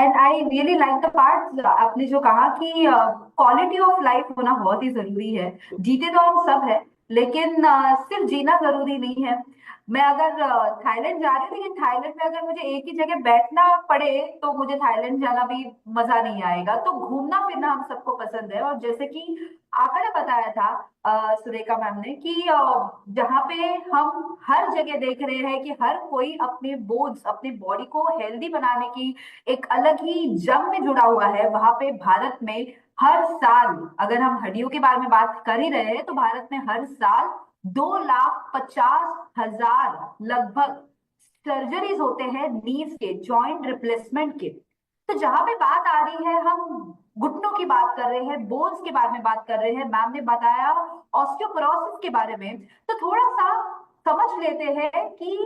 And I really like the part आपने जो कहा कि क्वालिटी ऑफ लाइफ होना बहुत ही जरूरी है। जीते तो हम सब है, लेकिन सिर्फ जीना जरूरी नहीं है। मैं अगर थाईलैंड जा रही हूँ, लेकिन थाईलैंड में अगर मुझे एक ही जगह बैठना पड़े तो मुझे थाईलैंड जाना भी मजा नहीं आएगा। तो घूमना फिरना हम सबको पसंद है, और जैसे कि आपने ने बताया था सुरेखा मैम ने कि जहाँ पे हम हर जगह देख रहे हैं कि हर कोई अपने बोन्स, अपने बॉडी को हेल्दी बनाने की एक अलग ही जंग में जुड़ा हुआ है। वहां पे भारत में हर साल, अगर हम हड्डियों के बारे में बात कर ही रहे हैं, तो भारत में हर साल 2,50,000 लगभग सर्जरीज होते हैं नीज के, जॉइंट रिप्लेसमेंट के। तो जहां पे बात आ रही है, हम घुटनों की बात कर रहे हैं, बोन्स के बारे में बात कर रहे हैं, मैम ने बताया ऑस्टियोपोरोसिस के बारे में, तो थोड़ा सा समझ लेते हैं कि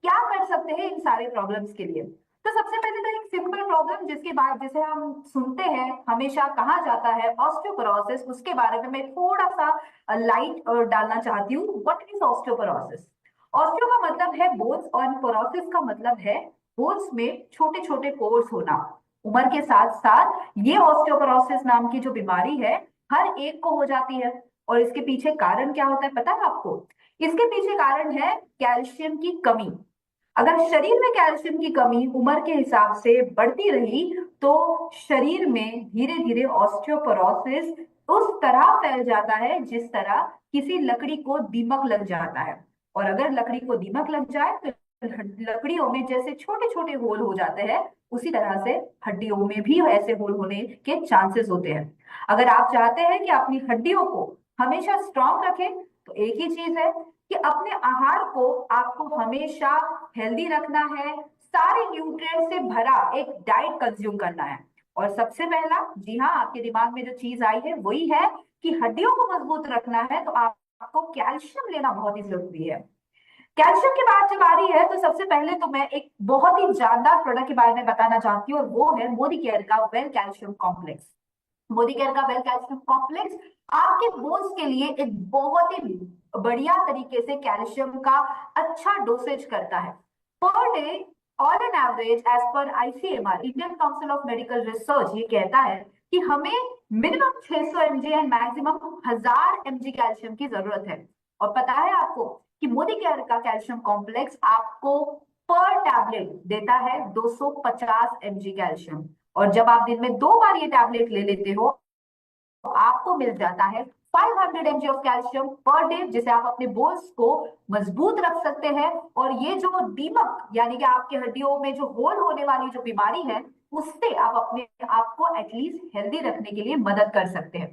क्या कर सकते हैं इन सारे प्रॉब्लम्स के लिए। तो सबसे पहले तो एक सिंपल प्रॉब्लम जिसके बाद जिसे हम सुनते हैं हमेशा कहा जाता है ऑस्टियोपोरोसिस, उसके बारे में मैं थोड़ा सा लाइट डालना चाहती हूँ। What is osteoporosis? ऑस्टियो का मतलब है बोन्स, और पोरोसिस का मतलब है बोन्स में छोटे छोटे पोर्स होना। उम्र के साथ साथ ये ऑस्टियोपोरोसिस नाम की जो बीमारी है, हर एक को हो जाती है। और इसके पीछे कारण क्या होता है पता है आपको? इसके पीछे कारण है कैल्शियम की कमी। अगर शरीर में कैल्शियम की कमी उम्र के हिसाब से बढ़ती रही, तो शरीर में धीरे धीरे ऑस्टियोपोरोसिस उस तरह फैल जाता है जिस तरह किसी लकड़ी को दीमक लग जाता है। और अगर लकड़ी को दीमक लग जाए तो लकड़ियों में जैसे छोटे छोटे होल हो जाते हैं, उसी तरह से हड्डियों में भी ऐसे होल होने के चांसेस होते हैं। अगर आप चाहते हैं कि अपनी हड्डियों को हमेशा स्ट्रांग रखें, तो एक ही चीज है कि अपने आहार को आपको हमेशा हेल्दी रखना है, सारे न्यूट्रिएंट से भरा एक डाइट कंज्यूम करना है। और सबसे पहला, जी हाँ, आपके दिमाग में जो चीज आई है वही है कि हड्डियों को मजबूत रखना है, तो आपको कैल्शियम लेना बहुत ही जरूरी है। कैल्शियम की बात जब आ रही है, तो सबसे पहले तो मैं एक बहुत ही जानदार प्रोडक्ट के बारे में बताना चाहती हूँ, और वो है मोदी केयर का well calcium complex. Modi care का वेल कैल्शियम कॉम्प्लेक्स आपके बोन्स के लिए एक बहुत ही बढ़िया तरीके से कैल्शियम का अच्छा डोसेज करता है। Per day on an average, as per ICMR, Indian Council of Medical Research, ये कहता है कि हमें minimum 600 mg and maximum 1000 mg calcium की जरूरत है। और पता है आपको कि मोदी केयर का कैल्शियम कॉम्प्लेक्स आपको पर टैबलेट देता है 250 mg कैल्शियम। और जब आप दिन में 2 बार ये टैबलेट ले लेते हो, तो आपको मिल जाता है 500 mg of calcium per day, जिसे आप अपने बोन्स को मजबूत रख सकते हैं। और ये जो दीमक यानी कि आपके हड्डियों में जो होल होने वाली जो बीमारी है, उससे आप अपने आप को एटलीस्ट हेल्दी रखने के लिए मदद कर सकते हैं।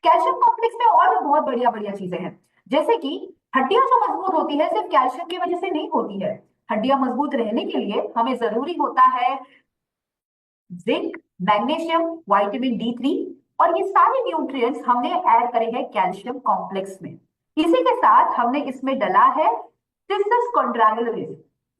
कैल्शियम कॉम्प्लेक्स में और भी बहुत बढ़िया बढ़िया चीजें हैं, जैसे कि हड्डियां जो मजबूत होती है सिर्फ कैल्शियम की वजह से नहीं होती है। हड्डियां मजबूत रहने के लिए हमें जरूरी होता है जिंक, मैग्नीशियम, विटामिन D3, और ये सारे न्यूट्रिएंट्स हमने ऐड करे हैं कैल्शियम कॉम्प्लेक्स में। इसी के साथ हमने इसमें डला है सिसस कॉन्ड्रागुलरिस।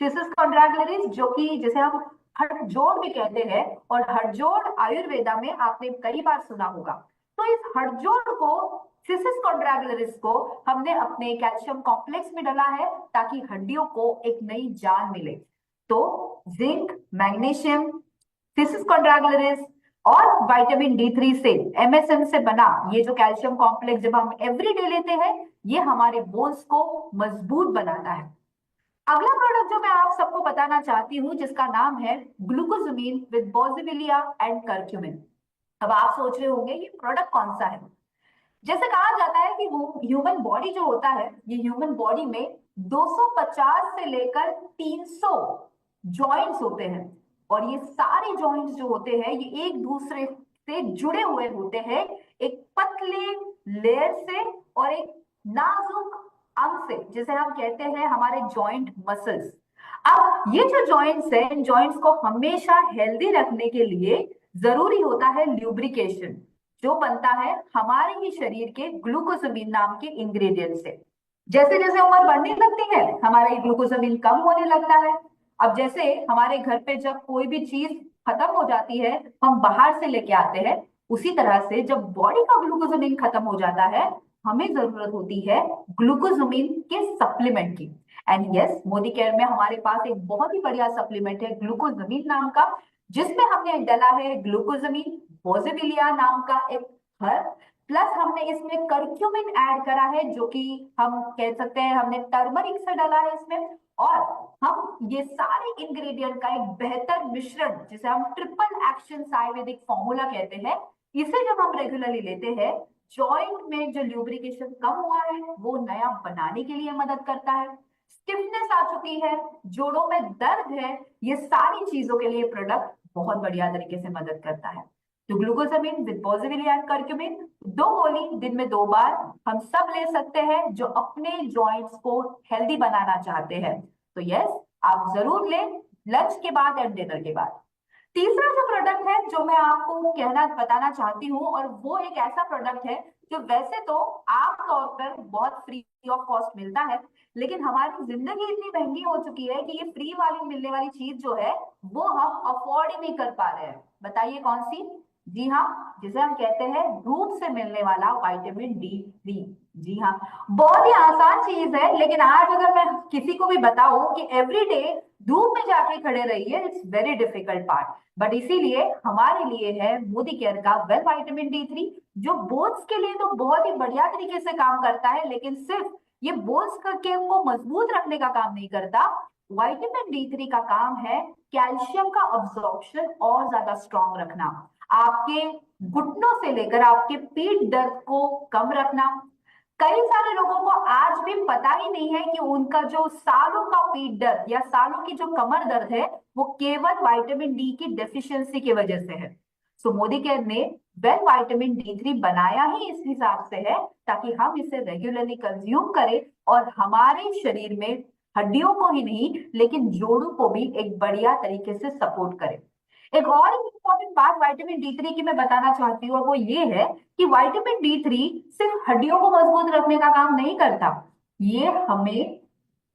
सिसस कॉन्ड्रागुलरिस जो कि जिसे हम हड़जोड़ भी कहते हैं, और हड़जोड़ आयुर्वेदा में आपने कई बार सुना होगा। तो इस हड़जोड़ को, सिसस कॉन्ड्रागुलरिस को, हमने अपने कैल्शियम कॉम्प्लेक्स में डाला है ताकि हड्डियों को एक नई जान मिले। तो जिंक, मैग्नीशियम, सिसिस कॉन्ड्रागुलरिस और विटामिन D3 से, एमएसएम से बना ये जो कैल्शियम कॉम्प्लेक्स जब हम एवरीडे लेते हैं, ये हमारे बोन्स को मजबूत बनाता है। अगला प्रोडक्ट जो मैं आप सबको बताना चाहती हूँ, जिसका नाम है ग्लूकोजमीन विद बॉजिविलिया एंड करक्यूमिन। अब आप सोच रहे होंगे ये प्रोडक्ट कौन सा है। जैसे कहा जाता है कि ह्यूमन बॉडी जो होता है, ये ह्यूमन बॉडी में 250 से लेकर 300 जॉइंट्स होते हैं। और ये सारे जॉइंट्स जो होते हैं, ये एक दूसरे से जुड़े हुए होते हैं, एक पतले लेयर से और एक नाजुक अंग से, जिसे हम कहते हैं हमारे जॉइंट मसल्स। अब ये जो जॉइंट्स है, इन जॉइंट्स को हमेशा हेल्दी रखने के लिए जरूरी होता है ल्यूब्रिकेशन, जो बनता है हमारे ही शरीर के ग्लूकोसमीन नाम के इंग्रेडिएंट से। जैसे जैसे उम्र बढ़ने लगती है, हमारा ये ग्लूकोसमीन कम होने लगता है। अब जैसे हमारे घर पे जब कोई भी चीज खत्म हो जाती है, हम बाहर से लेके आते हैं, उसी तरह से जब बॉडी का ग्लूकोसमीन खत्म हो जाता है, हमें जरूरत होती है ग्लूकोसमीन के सप्लीमेंट की। एंड यस, मोदी केयर में हमारे पास एक बहुत ही बढ़िया सप्लीमेंट है ग्लूकोसमीन नाम का, जिसमें हमने डाला है ग्लूकोजमीन, बोसेविलिया नाम का एक हर्ब, प्लस हमने इसमें करक्यूमिन ऐड करा है, जो कि हम कह सकते हैं हमने टर्मरिक से डाला है इसमें। और हम ये सारे इंग्रेडिएंट का एक बेहतर मिश्रण, जिसे हम ट्रिपल एक्शन आयुर्वेदिक फॉर्मूला कहते हैं, इसे जब हम रेगुलरली लेते हैं, जॉइंट में जो ल्यूब्रिकेशन कम हुआ है वो नया बनाने के लिए मदद करता है, स्टिफनेस आ चुकी है, जोड़ों में दर्द है, ये सारी चीजों के लिए प्रोडक्ट बहुत बढ़िया तरीके से मदद करता है। तो glucosamine with positively and curcumin, 2 गोली दिन में 2 बार हम सब ले सकते हैं जो अपने जॉइंट्स को हेल्दी बनाना चाहते हैं। तो यस, आप जरूर लें, लंच के बाद एंड डिनर के बाद। तीसरा जो प्रोडक्ट है जो मैं आपको कहना बताना चाहती हूँ, और वो एक ऐसा प्रोडक्ट है जो वैसे तो आमतौर पर बहुत फ्री ऑफ कॉस्ट मिलता है, लेकिन हमारी जिंदगी इतनी महंगी हो चुकी है कि ये फ्री वाली मिलने वाली चीज जो है वो हम अफोर्ड ही नहीं कर पा रहे हैं। बताइए कौन सी? जी हाँ, जिसे हम कहते हैं धूप से मिलने वाला विटामिन D3। जी हाँ, बहुत ही आसान चीज है, लेकिन आज अगर मैं किसी को भी बताऊं कि एवरीडे धूप में जाके खड़े रहिए, it's very difficult part. But इसीलिए हमारे लिए है मोदी केयर का वेल विटामिन D3, जो बोन्स के लिए तो बहुत ही बढ़िया तरीके से काम करता है, लेकिन सिर्फ ये बोन्स के को मजबूत रखने का काम नहीं करता। विटामिन D3 का काम है कैल्शियम का अब्जॉर्प्शन और ज्यादा स्ट्रॉन्ग रखना, आपके घुटनों से लेकर आपके पीठ दर्द को कम रखना। कई सारे लोगों को आज भी पता ही नहीं है कि उनका जो सालों का पीठ दर्द या सालों की जो कमर दर्द है वो केवल विटामिन D की डेफिशिएंसी की वजह से है। सो मोदी केयर ने वेल विटामिन D3 बनाया ही इस हिसाब से है, ताकि हम इसे रेगुलरली कंज्यूम करें और हमारे शरीर में हड्डियों को ही नहीं लेकिन जोड़ों को भी एक बढ़िया तरीके से सपोर्ट करें। एक और इंपॉर्टेंट बात विटामिन D3 की मैं बताना चाहती हूँ, और वो ये है कि विटामिन D3 सिर्फ हड्डियों को मजबूत रखने का काम नहीं करता, ये हमें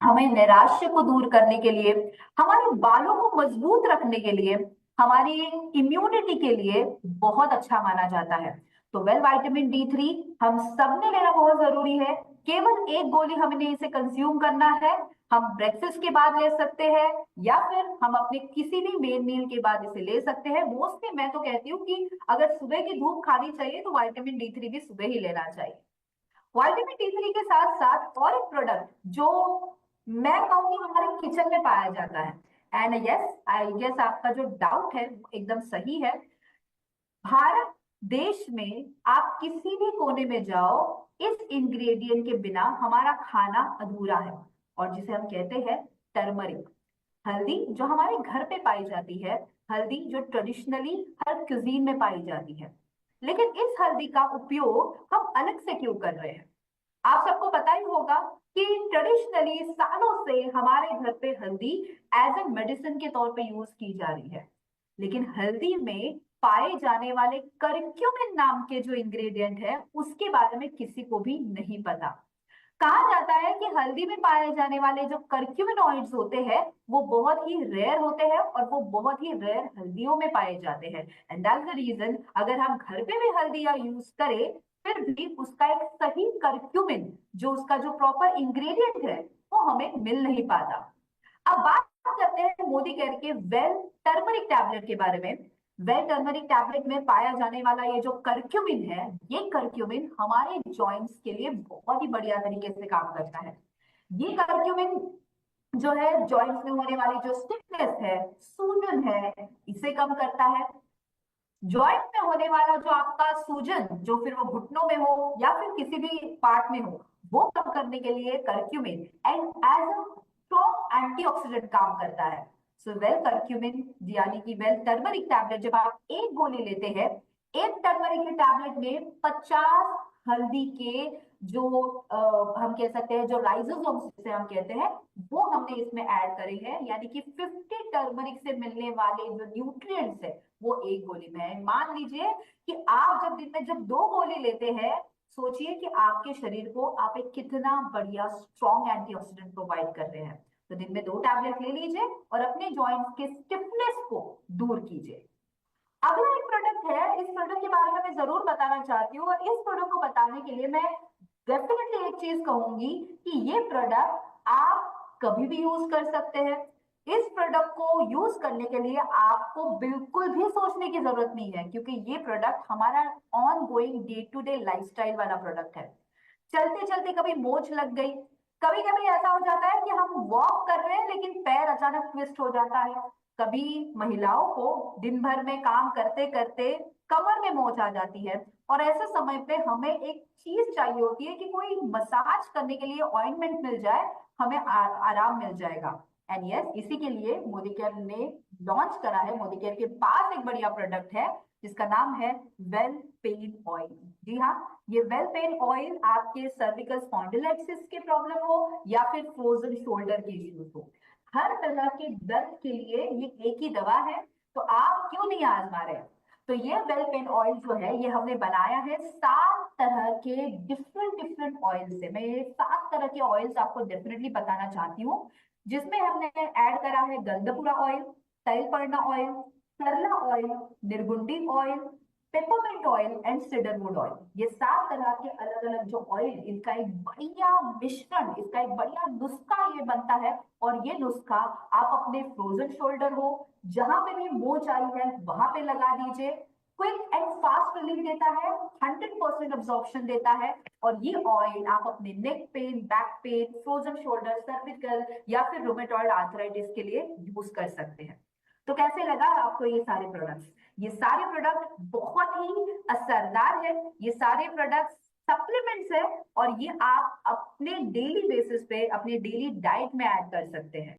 हमें नैराश्य को दूर करने के लिए, हमारे बालों को मजबूत रखने के लिए, हमारी इम्यूनिटी के लिए बहुत अच्छा माना जाता है। तो वेल विटामिन D3 हम सब ने लेना बहुत जरूरी है। केवल 1 गोली हमने इसे कंज्यूम करना है। हम ब्रेकफास्ट के बाद ले सकते हैं, या फिर हम अपने किसी भी मेन मील के बाद इसे ले सकते हैं। मोस्टली मैं तो कहती हूँ कि अगर सुबह की धूप खानी चाहिए तो विटामिन D3 भी सुबह ही लेना चाहिए। विटामिन D3 के साथ साथ और एक प्रोडक्ट जो मैं कहूंगी हमारे किचन में पाया जाता है, एंड यस आई गेस आपका जो डाउट है वो एकदम सही है। भारत देश में आप किसी भी कोने में जाओ, इस इंग्रेडिएंट के बिना हमारा खाना अधूरा है, और जिसे हम कहते हैं टर्मरिक, हल्दी जो हमारे घर पे पाई जाती है, हल्दी जो ट्रेडिशनली हर क्यूजीन में पाई जाती है। लेकिन इस हल्दी का उपयोग हम अलग से क्यों कर रहे हैं? आप सबको पता ही होगा कि ट्रेडिशनली सालों से हमारे घर पे हल्दी एज ए मेडिसिन के तौर पे यूज की जा रही है, लेकिन हल्दी में पाए जाने वाले करक्यूमिन नाम के जो इंग्रेडिएंट है उसके बारे में किसी को भी नहीं पता। कहा जाता है कि हल्दी में पाए जाने वाले जो करक्यूमिनॉइड्स होते हैं वो बहुत ही रेयर होते हैं, और वो बहुत ही रेयर हल्दियों में पाए जाते हैं, एंड दैट्स द रीजन अगर हम घर पे भी हल्दियां यूज करें फिर भी उसका एक सही करक्यूमिन, जो उसका जो प्रॉपर इंग्रेडिएंट है, वो हमें मिल नहीं पाता। अब बात करते हैं मोदी केयर के वेल टर्मरिक टैबलेट के बारे में। वेल टर्मरिक टैबलेट में पाया जाने वाला ये जो करक्यूमिन है, ये करक्यूमिन हमारे जॉइंट्स के लिए बहुत ही बढ़िया तरीके से काम करता है। ये करक्यूमिन जो है जॉइंट्स में होने वाली जो स्टिफनेस है, सूजन है, इसे कम करता है। जॉइंट में होने वाला जो आपका सूजन, जो फिर वो घुटनों में हो या फिर किसी भी पार्ट में हो, वो कम करने के लिए curcumin and as a strong antioxidant काम करता है। सो वेल करक्यूमिन यानी कि वेल टर्मरिक टैबलेट जब आप 1 गोली लेते हैं, एक टर्मरिक के टैबलेट में 50 हल्दी के जो हम कह सकते हैं जो लाइसोसोम्स जिसे हम कहते हैं, वो हमने इसमें ऐड करे हैं, यानी कि 50 टर्मरिक से मिलने वाले जो न्यूट्रिएंट्स है वो 1 गोली में है। मान लीजिए कि आप जब दिन में जब 2 गोली लेते हैं, सोचिए कि आपके शरीर को आप एक कितना बढ़िया स्ट्रॉन्ग एंटीऑक्सीडेंट प्रोवाइड कर रहे हैं। तो दिन में 2 टैबलेट ले लीजिए और अपने जॉइंट्स के स्टिफनेस को दूर कीजिए। अगला एक प्रोडक्ट है, इस प्रोडक्ट के बारे में मैं जरूर बताना चाहती हूँ, और इस प्रोडक्ट को बताने के लिए मैं डेफिनेटली एक चीज कहूंगी कि ये प्रोडक्ट आप कभी भी यूज कर सकते हैं। इस प्रोडक्ट को यूज करने के लिए आपको बिल्कुल भी सोचने की जरूरत नहीं है, क्योंकि ये प्रोडक्ट हमारा ongoing day to day lifestyle वाला प्रोडक्ट है। चलते चलते कभी मोच लग गई, कभी कभी ऐसा हो जाता है कि हम वॉक कर रहे हैं लेकिन पैर अचानक ट्विस्ट हो जाता है, कभी महिलाओं को दिन भर में काम करते करते कमर में मोच आ जाती है, और ऐसे समय पे हमें एक चीज चाहिए होती है कि कोई मसाज करने के लिए ऑइंटमेंट मिल जाए, हमें आराम मिल जाएगा। एंड यस, इसी के लिए मोदी केयर ने लॉन्च करा है, मोदी केयर के पास एक बढ़िया प्रोडक्ट है जिसका नाम है वेल पेन ऑयल। जी हाँ, ये वेल पेन ऑयल आपके सर्विकल स्पॉन्डिलोलिसिस के प्रॉब्लम हो या फिर फ्रोजन शोल्डर के इश्यूज हो, हर तरह के दर्द के लिए ये एक ही दवा है। तो आप क्यों नहीं आजमा रहे? तो ये वेल पेन ऑयल जो है ये हमने बनाया है 7 तरह के डिफरेंट डिफरेंट ऑयल से। मैं ये 7 तरह के ऑयल्स आपको डेफिनेटली बताना चाहती हूँ, जिसमें हमने ऐड करा है गंधपुरा ऑयल, तैलपर्णा ऑयल, सरला ऑयल, निर्गुंडी oil, peppermint oil and cedarwood oil. ये 7 तरह के अलग अलग जो ऑयल, इनका एक बढ़िया मिश्रण, इसका एक बढ़िया नुस्खा ये बनता है। और ये नुस्खा आप अपने फ्रोजन शोल्डर हो, जहां पे भी मोच आई है वहां पे लगा दीजिए। क्विक एंड फास्ट रिलीफ देता है, 100% अब्जॉर्प्शन देता है। और ये ऑयल आप अपने neck pain, back pain, frozen shoulder, cervical या फिर रोमेटॉइड आर्थराइटिस के लिए यूज कर सकते हैं। तो कैसे लगा आपको ये सारे प्रोडक्ट्स? ये सारे प्रोडक्ट बहुत ही असरदार है, ये सारे प्रोडक्ट्स सप्लीमेंट्स है, और ये आप अपने डेली बेसिस पे अपने डेली डाइट में ऐड कर सकते हैं।